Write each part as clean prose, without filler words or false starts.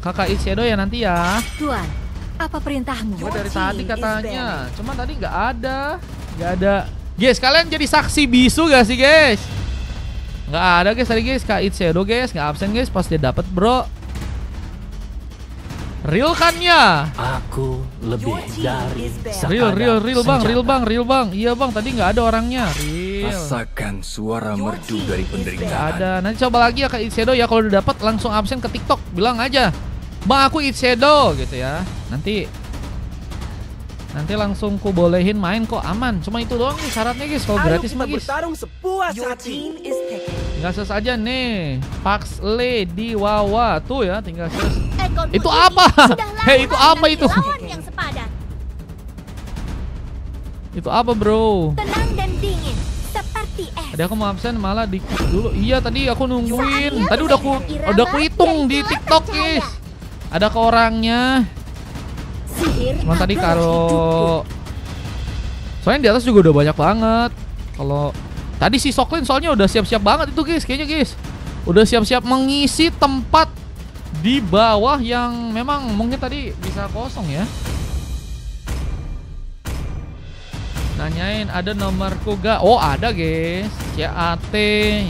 Kakak Itsedo ya nanti ya. Tuan, apa perintahmu? Gue dari tadi katanya, cuman tadi nggak ada. Guys, kalian jadi saksi bisu gak sih guys? Nggak ada guys tadi guys, Kak Itsedo guys, nggak absen guys pas dia dapat bro. Real kan ya? Aku lebih dari Real bang. Iya bang, tadi nggak ada orangnya. Real. Rasakan suara merdu dari Nggak penderitaan. ada. Nanti coba lagi ya Kak Itsedo ya, kalau udah dapat langsung absen ke TikTok, bilang aja, Bang aku Itsedo gitu ya. Nanti langsung ku bolehin main kok, aman. Cuma itu doang nih syaratnya guys, kalau gratis mah guys. Bertarung sepuas hati. Tinggal search aja nih, Pax Lady Wawa tuh ya, tinggal search. Itu apa? Hei itu apa itu? Yang sepadan. Itu apa bro? Tenang dan dingin, seperti es. Tadi aku mau absen malah di dulu. Iya tadi aku nungguin. Tadi udah ku hitung di TikTok guys. Ada ke orangnya. Cuma tadi kalau soalnya di atas juga udah banyak banget. Kalau tadi si Soklin soalnya udah siap-siap banget itu guys, kayaknya guys. Udah siap-siap mengisi tempat di bawah yang memang mungkin tadi bisa kosong ya. Nanyain ada nomorku gak? Oh ada guys, CAT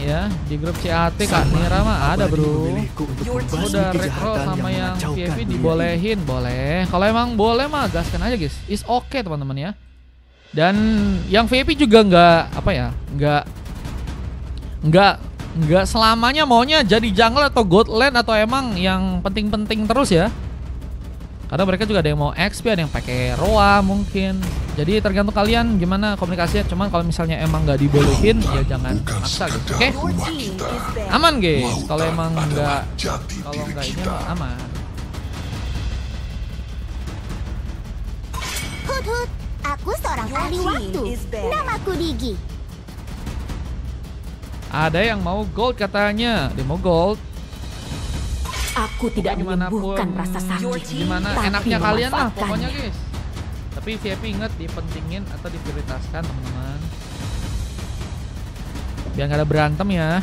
ya, di grup CAT Kak Nira mah ada bro. Udah recall sama yang VIP dibolehin, boleh. Kalau emang boleh mah gaskan aja guys, is oke teman-teman ya. Dan yang VIP juga nggak selamanya maunya jadi jungle atau gold lane atau emang yang penting-penting terus ya. Karena mereka juga ada yang mau XP, ada yang pakai Roa mungkin. Jadi tergantung kalian gimana komunikasinya. Cuman kalau misalnya emang nggak dibolehin ya jangan maksa gitu. Oke? Aman guys. Kalau emang nggak ini mah aman. Hut, aku seorang ahli waktu. Namaku Digi. Ada yang mau gold katanya. Dia mau gold. Aku tidak menyembuhkan rasa sakit. Gimana tapi enaknya kalian lah pokoknya memanfaatkannya. guys. Tapi VIP ingat dipentingin atau diprioritaskan teman-teman. Biar nggak ada berantem ya.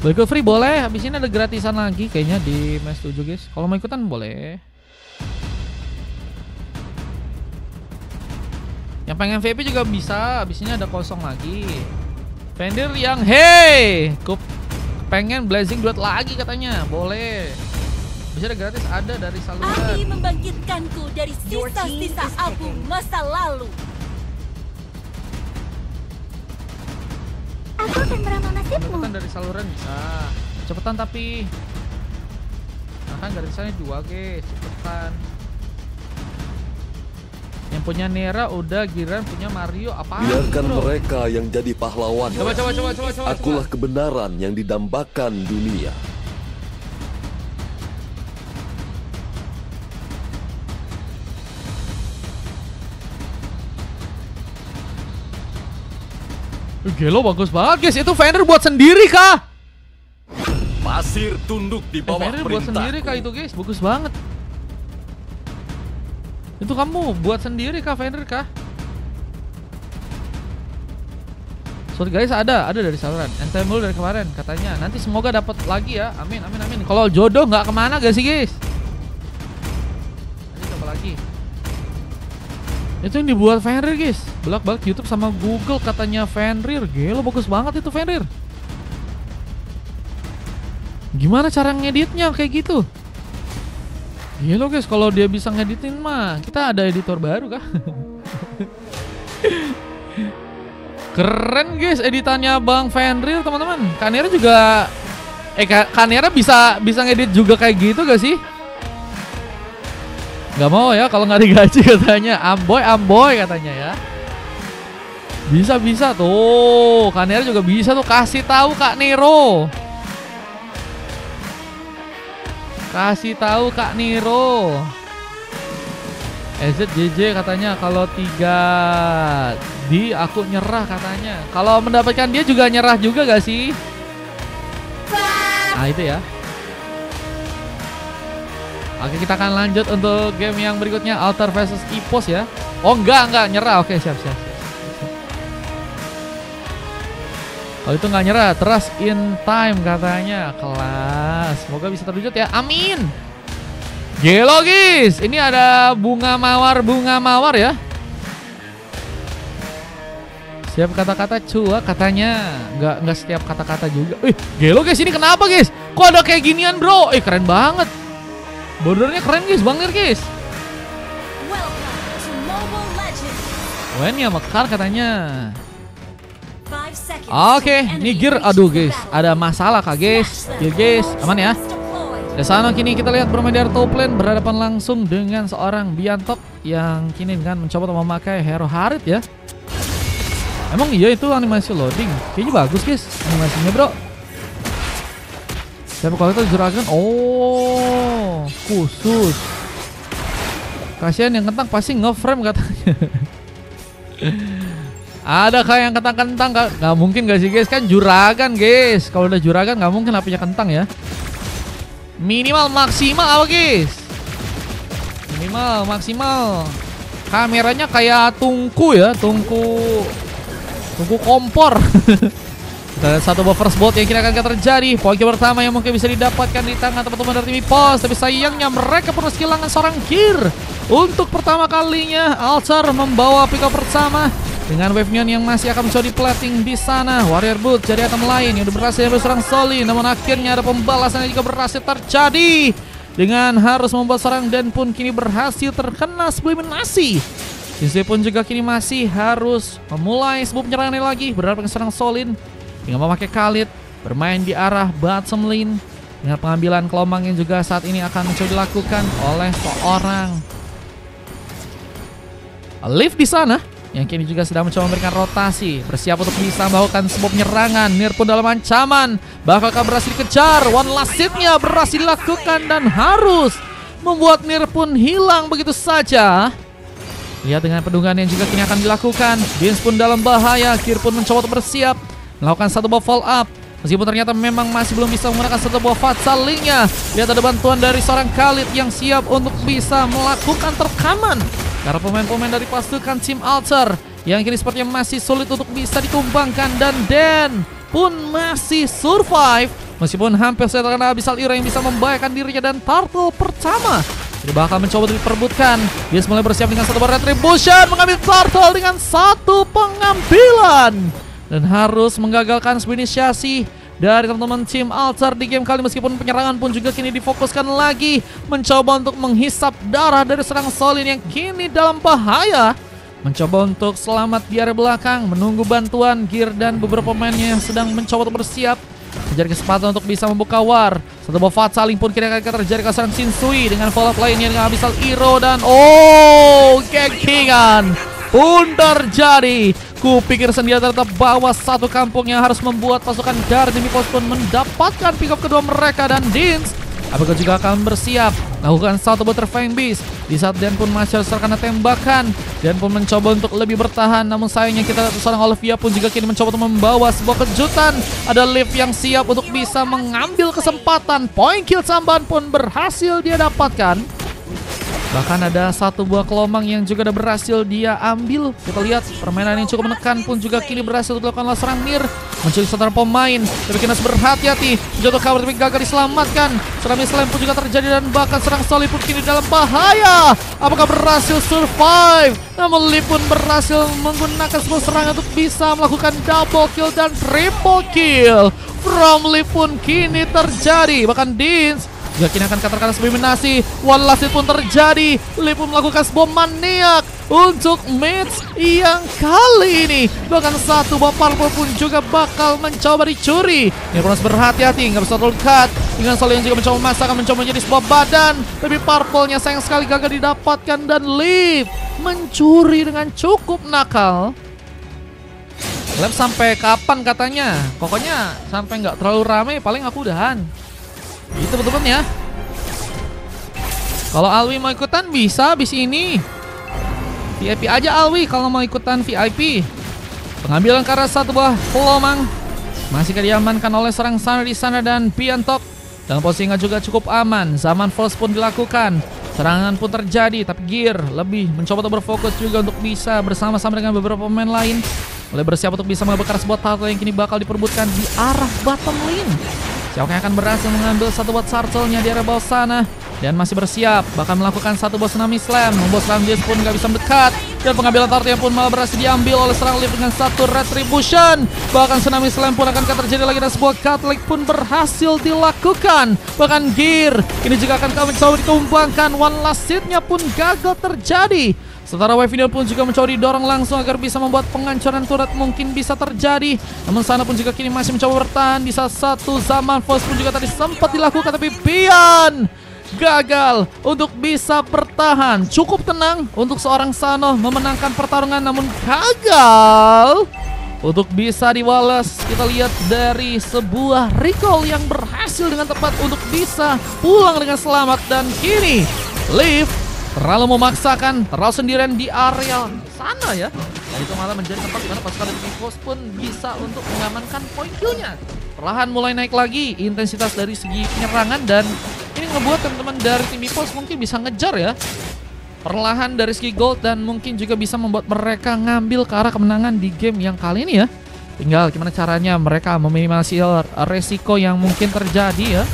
Boleh free boleh. Habis ini ada gratisan lagi kayaknya di match 7 guys. Kalau mau ikutan boleh. Yang pengen VIP juga bisa. Habis ini ada kosong lagi. Vendor yang hey, pengen blazing duet lagi katanya, boleh. Bisa ada gratis, ada dari saluran. Api membangkitkanku dari sisa-sisa abu masa lalu. Aku akan meramal nasibmu. Cepetan dari saluran bisa. Cepetan tapi. Nah kan gratisannya 2 guys, cepetan. Yang punya Nera udah, Giran punya Mario apa? Biarkan mereka yang jadi pahlawan. Coba. Akulah kebenaran yang didambakan dunia. Gelo bagus banget guys, itu Fender buat sendiri kah? pasir tunduk di bawah Fender buat sendiri kah itu guys, bagus banget. Itu kamu buat sendiri kah Fender kah? Sorry guys, ada dari saluran. Ente mulu dari kemarin katanya. Nanti semoga dapat lagi ya. Amin. Kalau jodoh nggak kemana gak sih guys? Nanti coba lagi. Itu yang dibuat Fenrir guys. Belak-balik YouTube sama Google katanya Fenrir. Gelo bagus banget itu Fenrir. Gimana cara ngeditnya kayak gitu? Gila guys, kalau dia bisa ngeditin mah kita ada editor baru kah? Keren guys editannya Bang Fenrir teman-teman. Kanera juga Kanera bisa ngedit juga kayak gitu gak sih? Gak mau ya kalau nggak digaji katanya. Amboy katanya ya. Bisa tuh. Kanera juga bisa tuh, kasih tahu Kak Nero. Kasih tahu Kak Niro. EZJJ katanya kalau 3 di aku nyerah katanya. Kalau mendapatkan dia juga nyerah juga gak sih? Nah itu ya. Oke kita akan lanjut untuk game yang berikutnya, Altar versus Ipos ya. Oh enggak nyerah. Oke siap. Kalau itu nggak nyerah, trust in time katanya. Kelas, semoga bisa terwujud ya. Amin. Gelo guys, ini ada bunga mawar ya. Siap kata-kata cuak katanya. Nggak setiap kata-kata juga. Gelo guys, ini kenapa guys? Kok ada kayak ginian bro? Keren banget. Bordernya keren guys, bangir guys. When ya mekar katanya. Oke, ini gear. Aduh guys, ada masalah kah guys? Gear guys, aman ya. Di sana kini kita lihat bermain dari top lane berhadapan langsung dengan seorang Biantok yang kini dengan mencoba untuk memakai hero Harit ya. Emang iya itu animasi loading? Kayaknya bagus guys animasinya bro. Siapa kalau itu juragan? Oh, khusus. Kasihan yang kentang pasti nge-frame katanya. Ada kayak yang kentang-kentang? Gak mungkin gak sih guys, kan juragan guys. Kalau udah juragan gak mungkin HP-nya kentang ya. Minimal maksimal apa guys? Minimal maksimal. Kameranya kayak tungku ya, tungku kompor. Kita lihat satu buff first blood yang kira-kira akan terjadi. Poin pertama yang mungkin bisa didapatkan di tangan teman-teman dari tim Pos. Tapi sayangnya mereka pun harus kehilangan seorang gear. Untuk pertama kalinya Altar membawa pick up pertama dengan wave neon yang masih akan mencoba di plating di sana. Warrior Boot jadi item lain yang udah berhasil berserang Soli. Namun akhirnya ada pembalasan yang juga berhasil terjadi dengan harus membuat seorang Dan pun kini berhasil terkena subliminasi. Sisi pun juga kini masih harus memulai sebuah penyerangan lagi berhadapan dengan seorang Solin dengan memakai Khalid bermain di arah bottom lane dengan pengambilan kelombang yang juga saat ini akan mencoba dilakukan oleh seorang Leaf di sana. Yang kini juga sedang mencoba memberikan rotasi. Bersiap untuk bisa melakukan sebuah penyerangan. Nir pun dalam ancaman. Bakalkah berhasil dikejar? One last hit-nya berhasil dilakukan dan harus membuat Nir pun hilang begitu saja. Lihat dengan pedungan yang juga kini akan dilakukan. Dins pun dalam bahaya. Kir pun mencoba untuk bersiap melakukan satu buff follow up. Meskipun ternyata memang masih belum bisa menggunakan satu buah fatsalingnya. Lihat ada bantuan dari seorang Khalid yang siap untuk bisa melakukan terkaman. Karena pemain-pemain dari pasukan tim Altar yang kini sepertinya masih sulit untuk bisa ditumbangkan. Dan Dan pun masih survive meskipun hampir saja terkena Abyssal Era yang bisa membahayakan dirinya. Dan turtle pertama jadi bakal mencoba untuk diperbutkan. Dia mulai bersiap dengan satu bar retribution, mengambil turtle dengan satu pengambilan dan harus menggagalkan sebuah inisiasi dari teman-teman tim Altar di game kali. Meskipun penyerangan pun juga kini difokuskan lagi, mencoba untuk menghisap darah dari serang Solin yang kini dalam bahaya. Mencoba untuk selamat di area belakang, menunggu bantuan Gear dan beberapa pemainnya yang sedang mencoba untuk bersiap mencari kesempatan untuk bisa membuka war. Satu buff saling pun kini akan terjadi ke serang Shinsui dengan follow up lainnya dengan Abyssal Hero dan kekingan pun terjadi. Kupikir senjata tetap bawa satu kampung yang harus membuat pasukan dari Demi Pos pun mendapatkan pick up kedua mereka. Dan Dins apakah juga akan bersiap melakukan satu butter Fang Beast di saat Dan pun masih harus terkena tembakan. Dan pun mencoba untuk lebih bertahan, namun sayangnya kita lihat seorang Olivia pun juga kini mencoba untuk membawa sebuah kejutan. Ada Liv yang siap untuk bisa mengambil kesempatan. Point kill tambahan pun berhasil dia dapatkan. Bahkan ada satu buah kelombang yang juga udah berhasil dia ambil. Kita lihat permainan yang cukup menekan pun juga kini berhasil dilakukan oleh seorang Nir. Mencuri seorang pemain, tapi kini harus berhati-hati. Jatuh kabur tapi gagal diselamatkan. Serangan slam pun juga terjadi dan bahkan serang Soli pun kini dalam bahaya. Apakah berhasil survive? Namun Lee pun berhasil menggunakan sebuah serangan untuk bisa melakukan double kill dan triple kill. From Lee pun kini terjadi. Bahkan Dins juga kini akan katakan subliminasi. One last hit pun terjadi. Lee pun melakukan sebuah maniak untuk match yang kali ini. Bahkan satu buah purple pun juga bakal mencoba dicuri. Ini harus berhati-hati, nggak bisa terlalu dekat. Dengan Sol yang juga mencoba memasakkan, mencoba menjadi sebuah badan. Tapi purple-nya sayang sekali gagal didapatkan. Dan Lee mencuri dengan cukup nakal. Lab sampai kapan katanya? Pokoknya sampai nggak terlalu rame, paling aku udahan. Itu teman-teman ya. Kalau Alwi mau ikutan bisa habis ini. VIP aja Alwi kalau mau ikutan VIP. Pengambilan karena satu buah pelomang masih diamankan oleh serang sana di sana. Dan Biantok dalam posisi juga cukup aman. Zaman Force pun dilakukan. Serangan pun terjadi, tapi Gear lebih mencoba untuk berfokus juga untuk bisa bersama-sama dengan beberapa pemain lain. Mulai bersiap untuk bisa membakar sebuah turtle yang kini bakal diperbutkan di arah bottom lane. Siapa yang akan berhasil mengambil satu buat turtle-nya di area bawah sana. dan masih bersiap, bahkan melakukan satu buah tsunami slam. Membuat serang Gears pun gak bisa mendekat, dan pengambilan turretnya pun malah berhasil diambil oleh serang Leaf dengan satu retribution. Bahkan tsunami slam pun akan terjadi lagi, dan sebuah Catholic pun berhasil dilakukan. Bahkan Gear ini juga akan kami coba ditumbangkan. One last hit-nya pun gagal terjadi. Sementara Wavidian pun juga mencoba didorong langsung agar bisa membuat penghancuran turret mungkin bisa terjadi. Namun sana pun juga kini masih mencoba bertahan. Di saat satu zaman Force pun juga tadi sempat dilakukan, tapi Bian gagal untuk bisa bertahan. Cukup tenang untuk seorang Sano memenangkan pertarungan, namun gagal untuk bisa diwales. Kita lihat dari sebuah recall yang berhasil dengan tepat untuk bisa pulang dengan selamat. Dan kini Leaf terlalu memaksakan, terlalu sendirian di area sana ya. Dan itu malah menjadi tempat dimana pasukan dari Pipos pun bisa untuk mengamankan poin kill-nya. Perlahan mulai naik lagi intensitas dari segi penyerangan, dan ini ngebuat teman-teman dari tim Pipos mungkin bisa ngejar ya. Perlahan dari segi gold, dan mungkin juga bisa membuat mereka ngambil ke arah kemenangan di game yang kali ini ya. Tinggal gimana caranya mereka meminimalisir resiko yang mungkin terjadi ya.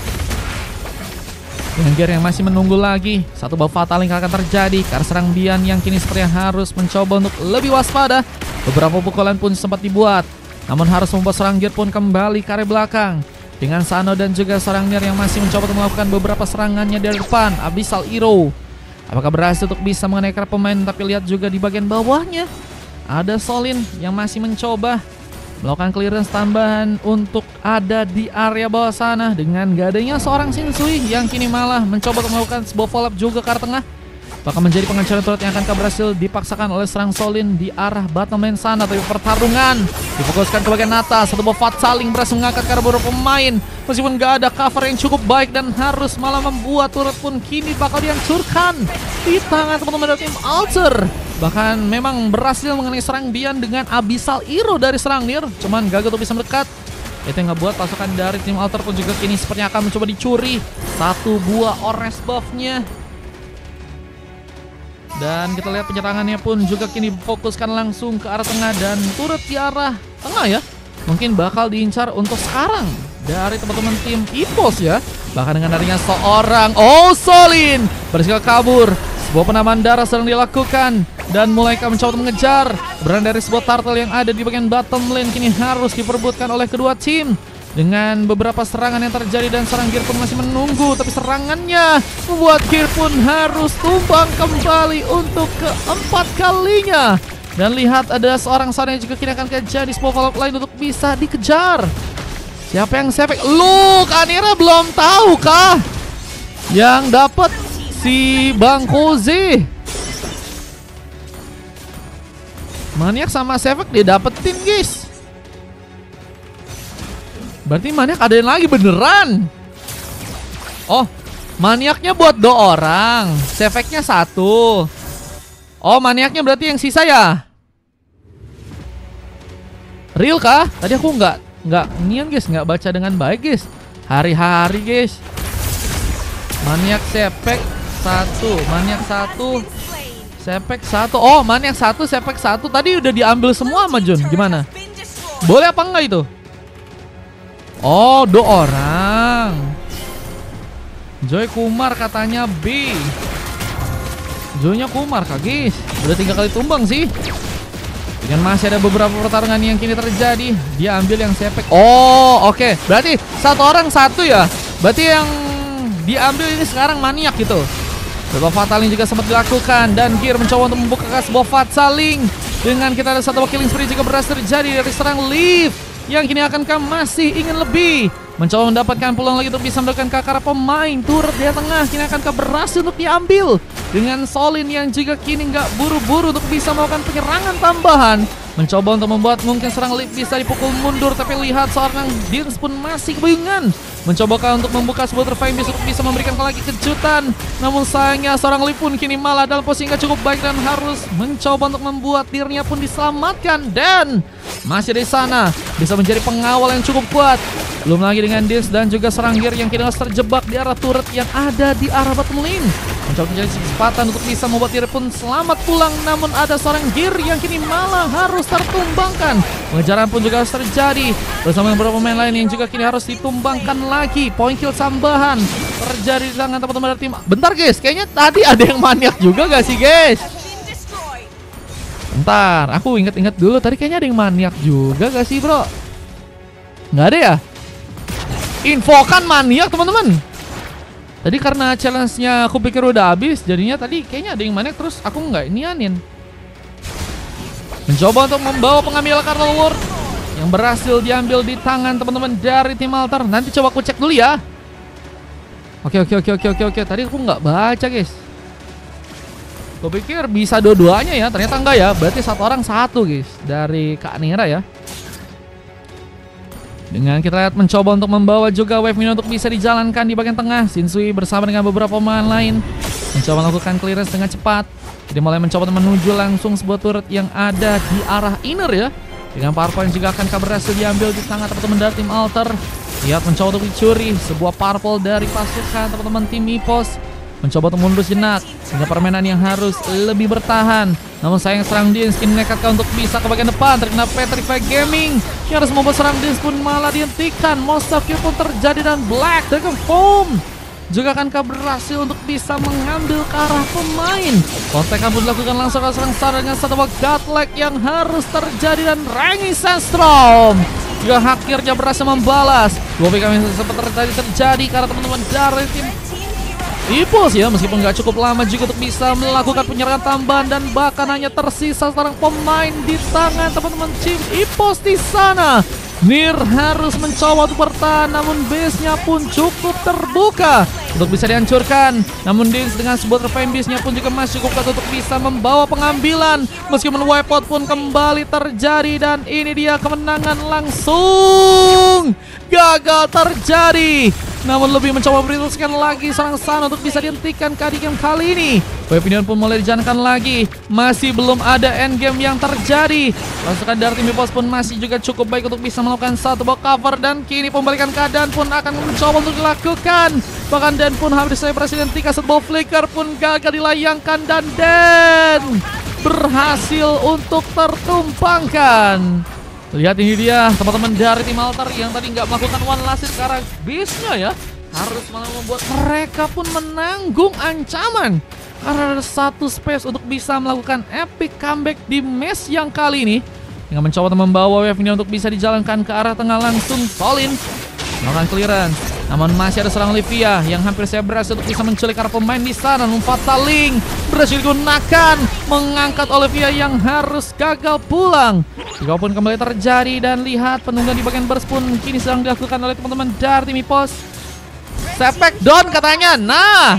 Dengan Gear yang masih menunggu lagi, satu buff fatal yang akan terjadi karena serang Bian yang kini sepertinya harus mencoba untuk lebih waspada. Beberapa pukulan pun sempat dibuat, namun harus membuat serang Gear pun kembali ke area belakang. Dengan Sano dan juga serang Nier yang masih mencoba untuk melakukan beberapa serangannya dari depan. Abyssal Hero apakah berhasil untuk bisa mengenai pemain, tapi lihat juga di bagian bawahnya ada Solin yang masih mencoba melakukan clearance tambahan untuk ada di area bawah sana. Dengan gak adanya seorang Shinsui yang kini malah mencoba untuk melakukan sebuah follow up juga ke arah tengah, bahkan menjadi penghancuran turret yang akan berhasil dipaksakan oleh serang Solin di arah bottom lane sana. Tapi pertarungan difokuskan ke bagian atas. Satu buff saling berhasil mengangkat ke arah beberapa pemain, meskipun gak ada cover yang cukup baik, dan harus malah membuat turret pun kini bakal dihancurkan di tangan teman-teman dari tim Alter. Bahkan memang berhasil mengenai serang Bian dengan Abyssal Hero dari serang Nier, cuman gagal untuk bisa mendekat. Itu yang ngebuat pasukan dari tim Alter pun juga kini sepertinya akan mencoba dicuri satu buah orange buff-nya. Dan kita lihat penyerangannya pun juga kini fokuskan langsung ke arah tengah, dan turret di arah tengah ya mungkin bakal diincar untuk sekarang dari teman-teman tim Ipos ya. Bahkan dengan adanya seorang Solin berhasil kabur, sebuah penambahan darah sedang dilakukan, dan mulai mencoba untuk mengejar. Keberadaan dari sebuah turtle yang ada di bagian bottom lane kini harus diperebutkan oleh kedua tim. Dengan beberapa serangan yang terjadi, dan serang Gear pun masih menunggu, tapi serangannya membuat Gear pun harus tumbang kembali untuk keempat kalinya. Dan lihat ada seorang sana yang juga kini akan kejadi sebuah follow up lain untuk bisa dikejar. Siapa yang sefek? Look, Anira belum tahu kah yang dapat si Bang Koze? Maniak sama Sefek dia dapetin guys. Berarti Maniak ada yang lagi beneran. Oh, Maniaknya buat 2 orang, Sefeknya 1. Oh, Maniaknya berarti yang sisa ya? Real kah? Tadi aku nggak nian guys, nggak baca dengan baik guys. Hari-hari guys. Maniak Sefek 1, Maniak 1, Sefek 1. Oh, Maniak 1, Sefek 1. Tadi udah diambil semua sama Jun. Gimana? Boleh apa enggak itu? Oh, 2 orang. Joy Kumar katanya B. Joynya Kumar kah guys? Udah 3 kali tumbang sih. Dan masih ada beberapa pertarungan yang kini terjadi. Dia ambil yang Sefek. Oh, oke. Berarti 1 orang 1 ya. Berarti yang diambil ini sekarang Maniak gitu. Sebuah fataling juga sempat dilakukan, dan Gear mencoba untuk membuka sebuah fataling. Dengan kita ada satu killing spree juga berhasil terjadi dari serang Leaf, yang kini akankah masih ingin lebih, mencoba mendapatkan peluang lagi untuk bisa mendapatkan ke arah pemain. Turret di tengah kini akankah berhasil untuk diambil dengan Solin yang juga kini nggak buru-buru untuk bisa melakukan penyerangan tambahan. Mencoba untuk membuat mungkin serang Leaf bisa dipukul mundur, tapi lihat seorang Dins pun masih kebingungan. Mencoba untuk membuka sebuah terfine untuk bisa memberikan lagi kejutan. Namun sayangnya seorang Leaf pun kini malah dalam posisi yang cukup baik, dan harus mencoba untuk membuat dirinya pun diselamatkan. Dan masih di sana bisa menjadi pengawal yang cukup kuat. Belum lagi dengan Dins dan juga serang Gear yang kini harus terjebak di arah turret yang ada di arah bottom lane. Mencoba menjadi kesempatan untuk bisa membuat diri pun selamat pulang, namun ada seorang Gear yang kini malah harus tertumbangkan. Pengejaran pun juga harus terjadi bersama beberapa pemain lain yang juga kini harus ditumbangkan lagi. Point kill tambahan terjadi di tangan teman-teman dari tim. Bentar guys, kayaknya tadi ada yang maniak juga gak sih guys? Bentar, aku inget-inget dulu. Tadi kayaknya ada yang maniak juga gak sih bro? Nggak ada ya? Infokan maniak teman-teman. Tadi karena challenge-nya aku pikir udah habis, jadinya tadi kayaknya ada yang maniak terus aku nggak nianin. Mencoba untuk membawa pengambil Cartel World yang berhasil diambil di tangan teman-teman dari tim Alter. Nanti coba aku cek dulu ya. Oke. Tadi aku nggak baca guys. Gue pikir bisa dua-duanya ya, ternyata enggak ya. Berarti satu orang satu guys dari Kak Nira ya. Dengan kita lihat mencoba untuk membawa juga wave minion untuk bisa dijalankan di bagian tengah. Shinsui bersama dengan beberapa pemain lain mencoba melakukan clearance dengan cepat. Jadi mulai mencoba menuju langsung sebuah turret yang ada di arah inner ya. Dengan power point juga akan berhasil diambil di tangan teman-teman dari tim Alter. Lihat mencoba untuk dicuri sebuah purple dari pasukan teman-teman tim Epos. Mencoba untuk mundur jenak sehingga permainan yang harus lebih bertahan. Namun sayang serang Dins kini menekatkan untuk bisa ke bagian depan. Terkena Petrify Gaming yang harus membuat serang Dins pun malah dihentikan. Most of kill pun terjadi dan Black Dragon Foam juga akan berhasil untuk bisa mengambil ke arah pemain. Kontekan pun dilakukan langsung ke serang Star dengan satu buah Godlike yang harus terjadi dan Rangi Sandstorm juga akhirnya berhasil membalas. Dua PK yang sempat terjadi karena teman-teman dari tim Epos ya, meskipun gak cukup lama juga untuk bisa melakukan penyerangan tambahan dan bahkan hanya tersisa seorang pemain di tangan teman-teman tim Epos di sana. Nir harus mencoba untuk bertahan, namun base-nya pun cukup terbuka untuk bisa dihancurkan. Namun Dins dengan sebuah refine base-nya pun juga masih cukup kuat untuk bisa membawa pengambilan. Meskipun wipeout pun kembali terjadi dan ini dia kemenangan langsung gagal terjadi. Namun lebih mencoba beriluskan lagi seorang Sana untuk bisa dihentikan ke game kali ini. Wave minion pun mulai dijalankan lagi. Masih belum ada endgame yang terjadi. Pasukan dari tim Epos pun masih juga cukup baik untuk bisa melakukan satu buah cover. Dan kini pembalikan keadaan pun akan mencoba untuk dilakukan. Bahkan Dan pun habis saya presiden tika satu buah flicker pun gagal dilayangkan. Dan Dan berhasil untuk tertumpangkan. Lihat ini dia teman-teman dari tim Alter yang tadi nggak melakukan one last hit karena base-nya ya harus malah membuat mereka pun menanggung ancaman karena ada satu space untuk bisa melakukan epic comeback di match yang kali ini dengan mencoba membawa wave ini untuk bisa dijalankan ke arah tengah langsung. Solin melakukan clearance, namun masih ada seorang Olivia yang hampir saya berhasil untuk bisa menculik para pemain di sana. Fatal Link berhasil digunakan mengangkat Olivia yang harus gagal pulang. Jika pun kembali terjadi dan lihat penunggang di bagian burst pun kini sedang dilakukan oleh teman-teman dari tim Epos. Sepek down katanya. Nah,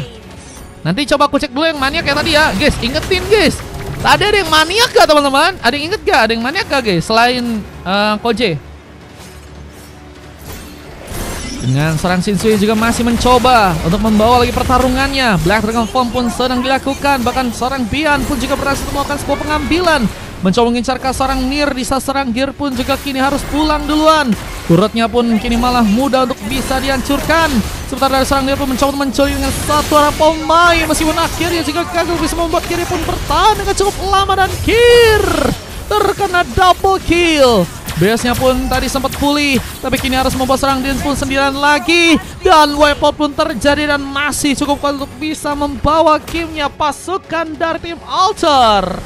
nanti coba aku cek dulu yang maniak ya tadi ya, guys. Ingetin guys. Tadi ada yang maniak gak teman-teman? Ada yang inget gak? Ada yang maniak gak guys? Selain Koje. Dengan seorang Shinsui juga masih mencoba untuk membawa lagi pertarungannya. Black Dragon Form pun sedang dilakukan. Bahkan seorang Bian pun juga berhasil melakukan sebuah pengambilan. Mencoba mengincar ke seorang Nir. Di saat serang Gear pun juga kini harus pulang duluan. Turretnya pun kini malah mudah untuk bisa dihancurkan. Sementara dari seorang Nir pun mencoba mencuri dengan satu orang pemain. Meskipun akhirnya juga gagal bisa membuat Gear pun bertahan dengan cukup lama. Dan Gear terkena double kill. Base-nya pun tadi sempat pulih, tapi kini harus membawa serang Dins pun sendirian lagi. Dan wipeout pun terjadi dan masih cukup kuat untuk bisa membawa gamenya pasukan dari tim Alter.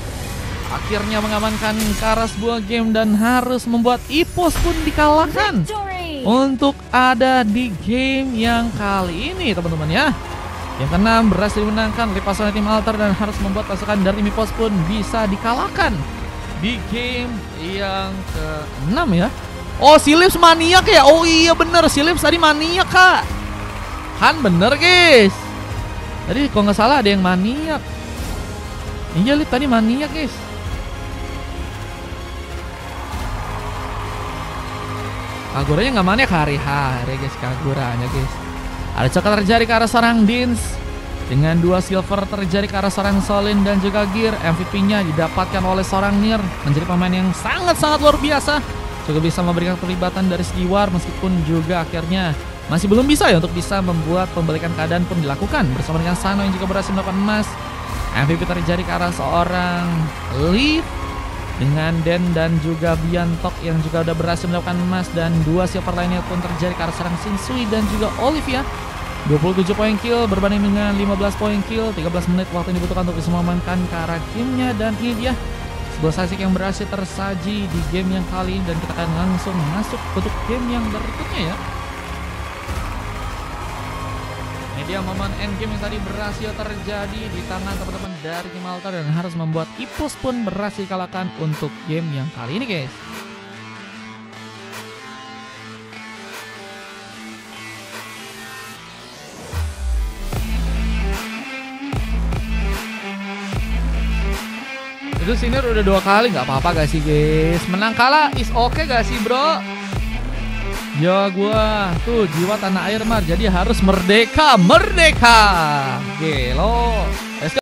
Akhirnya mengamankan ke arah sebuah game dan harus membuat Epos pun dikalahkan untuk ada di game yang kali ini teman-teman ya. Yang keenam berhasil dimenangkan oleh pasukan tim Alter dan harus membuat pasukan dari tim Epos pun bisa dikalahkan di game yang ke-6 ya. Oh, Silips maniak ya? Oh iya bener, Silips tadi maniak kak. Kan bener guys. Tadi kalau nggak salah ada yang maniak. Iya Lip tadi maniak guys. Kaguranya nggak maniak hari-hari guys, Kaguranya guys. Ada coklat terjadi ke arah sarang Dins. Dengan dua silver terjadi ke arah seorang Solin dan juga Gear. MVP-nya didapatkan oleh seorang Nir. Menjadi pemain yang sangat-sangat luar biasa. Juga bisa memberikan terlibatan dari segi war. Meskipun juga akhirnya masih belum bisa ya untuk bisa membuat pembalikan keadaan pun dilakukan. Bersama dengan Sano yang juga berhasil mendapatkan emas. MVP terjadi ke arah seorang Leaf. dengan Den dan juga Biantok yang juga udah berhasil mendapatkan emas, dan 2 silver lainnya pun terjadi ke arah serang Shinsui dan juga Olivia. 27 poin kill berbanding dengan 15 poin kill. 13 menit waktu yang dibutuhkan untuk bisa mengamankan ke arah gamenya, dan ini dia sebuah sasik yang berhasil tersaji di game yang kali ini, dan kita akan langsung masuk untuk game yang berikutnya ya. Ini dia momen end game yang tadi berhasil terjadi di tangan teman-teman dari Gibraltar, dan harus membuat Ipus pun berhasil kalahkan untuk game yang kali ini guys. Itu Sinir udah 2 kali, nggak apa-apa gak sih guys? Menang kalah is okay gak sih bro? Ya gua tuh jiwa tanah air Mar, jadi harus merdeka, merdeka. Gelo.